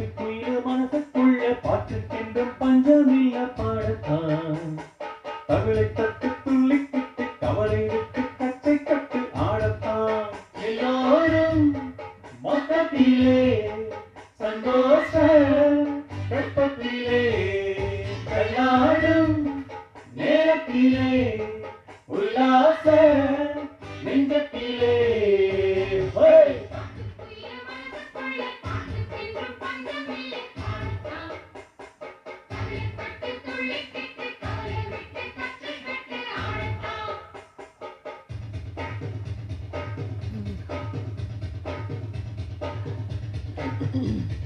சிட்டுக்குயில மனசுக்குள்ள பாட்டுக்கென்றும் பஞ்சமில்ல பாடத்தான் தவிளை தட்டு துள்ளிக்கிட்டு கவலை விட்டு கட்டை கட்டு ஆடத்தான் எல்லோரும் மொத்தத்திலே சந்தோஷ வெப்பத்திலே கல்லாடும் நேரத்திலே உல்லாச நெஞ்சத்திலே Mm-hmm.